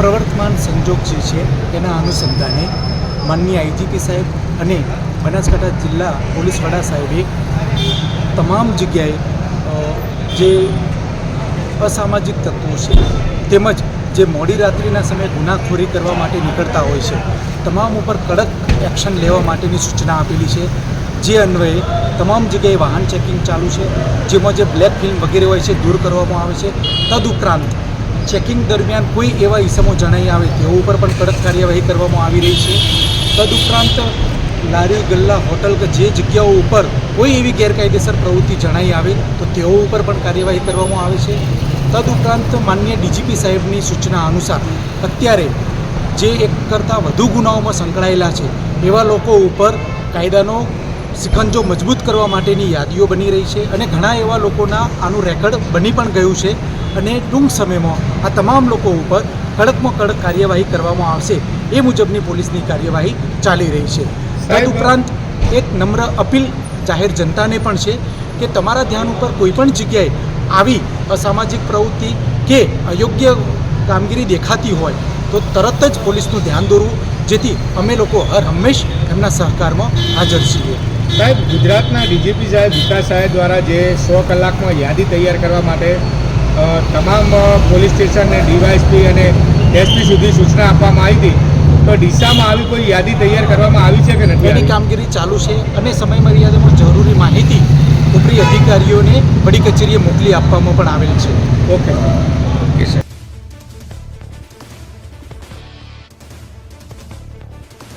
પ્રવર્તમાન સંજોગ જે છે એના અનુસંધાને માનનીય આઈજીપી સાહેબ અને બનાસકાંઠા જિલ્લા પોલીસ વડા સાહેબે તમામ જગ્યાએ જે અસામાજિક તત્વો છે તેમજ જે મોડી રાત્રિના સમયે ગુનાખોરી કરવા માટે નીકળતા હોય છે તમામ ઉપર કડક એક્શન લેવા માટેની સૂચના આપેલી છે। જે અન્વયે તમામ જગ્યાએ વાહન ચેકિંગ ચાલુ છે, જેમાં જે બ્લેક ફિલ્મ વગેરે હોય છે દૂર કરવામાં આવે છે। તદુપરાંત ચેકિંગ દરમિયાન કોઈ એવા ઇસમો જણાઈ આવે તેઓ ઉપર પણ કડક કાર્યવાહી કરવામાં આવી રહી છે। તદુપરાંત લારી ગલ્લા હોટલ કે જે જગ્યાઓ ઉપર કોઈ એવી ગેરકાયદેસર પ્રવૃત્તિ જણાઈ આવે તો તેઓ ઉપર પણ કાર્યવાહી કરવામાં આવે છે। તદુપરાંત માનનીય ડીજીપી સાહેબની સૂચના અનુસાર અત્યારે જે એક કરતાં વધુ ગુનાઓમાં સંકળાયેલા છે એવા લોકો ઉપર કાયદાનો સિકંજો મજબૂત કરવા માટેની યાદીઓ બની રહી છે અને ઘણા એવા લોકોના આનું રેકર્ડ બની પણ ગયું છે અને ટૂંક સમયમાં આ તમામ લોકો ઉપર કડકમાં કડક કાર્યવાહી કરવામાં આવશે એ મુજબની પોલીસની કાર્યવાહી ચાલી રહી છે। તદુપરાંત એક નમ્ર અપીલ જાહેર જનતાને પણ છે કે તમારા ધ્યાન ઉપર કોઈપણ જગ્યાએ આવી અસામાજિક પ્રવૃત્તિ કે અયોગ્ય કામગીરી દેખાતી હોય તો તરત જ પોલીસનું ધ્યાન દોરવું, જેથી અમે લોકો હર હંમેશ એમના સહકારમાં હાજર છીએ। સાહેબ, ગુજરાતના ડીજીપી સાહેબ વિકાસ સાહેબ દ્વારા જે 100 કલાકમાં યાદી તૈયાર કરવા માટે તમામ પોલીસ સ્ટેશનને ડીવાયએસપી અને એસપી સુધી સૂચના આપવામાં આવી હતી, તો ડીસામાં આવી કોઈ યાદી તૈયાર કરવામાં આવી છે કે નથી? એની કામગીરી ચાલુ છે અને સમય મર્યાદામાં જરૂરી માહિતી ઉપરી અધિકારીઓને વડી કચેરીએ મોકલી આપવામાં પણ આવેલ છે। Okay sir.